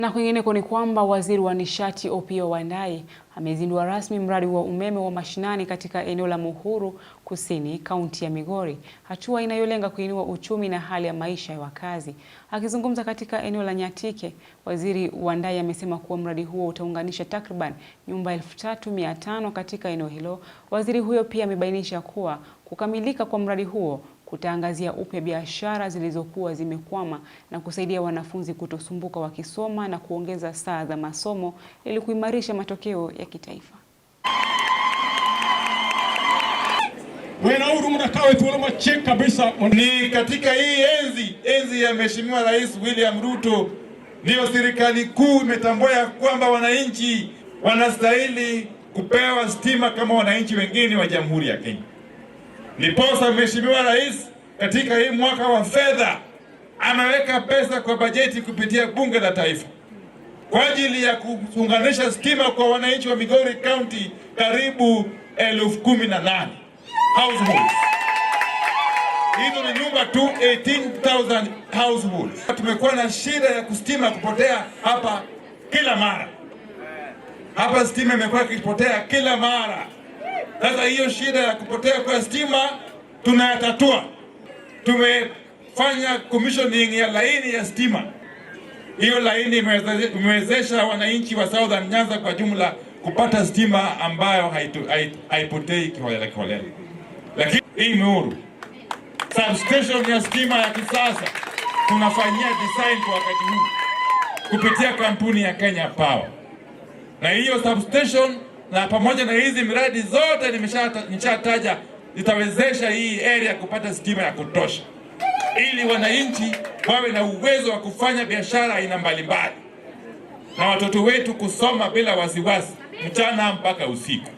Na kwingineko ni kwamba waziri wa nishati Opiyo Wandayi amezindua rasmi mradi wa umeme wa mashinani katika eneo la Muhuru Kusini, kaunti ya Migori, hatua inayolenga kuinua uchumi na hali ya maisha ya wakazi. Akizungumza katika eneo la Nyatike, waziri Wandayi amesema kuwa mradi huo utaunganisha takriban nyumba 3500 katika eneo hilo. Waziri huyo pia amebainisha kuwa kukamilika kwa mradi huo kutaangazia upya biashara zilizokuwa zimekwama na kusaidia wanafunzi kutosumbuka wakisoma na kuongeza saa za masomo ili kuimarisha matokeo ya kitaifa. Ni katika hii enzi ya Mheshimiwa Rais William Ruto ndio serikali kuu imetambua kwamba wananchi wanastahili kupewa stima kama wananchi wengine wa Jamhuri ya Kenya. Ndiposa Mheshimiwa Rais katika hii mwaka wa fedha ameweka pesa kwa bajeti kupitia Bunge la Taifa kwa ajili ya kuunganisha stima kwa wananchi wa Migori County karibu 18,000 households. Hizo ni nyumba tu 18,000 households. Tumekuwa na shida ya kustima kupotea hapa kila mara. Hapa stima imekuwa ikipotea kila mara. Sasa hiyo shida ya kupotea kwa stima tunayatatua. Tumefanya commissioning ya laini ya stima. Hiyo laini imewezesha wananchi wa Southern Nyanza kwa jumla kupata stima ambayo haipotei kiholela. Lakini hii Muhuru substation ya stima ya kisasa tunafanyia design kwa wakati huu kupitia kampuni ya Kenya Power. Na hiyo substation na pamoja na hizi miradi zote nimeshataja itawezesha hii area kupata stima ya kutosha ili wananchi wawe na uwezo wa kufanya biashara aina mbalimbali na watoto wetu kusoma bila wasiwasi mchana mpaka usiku.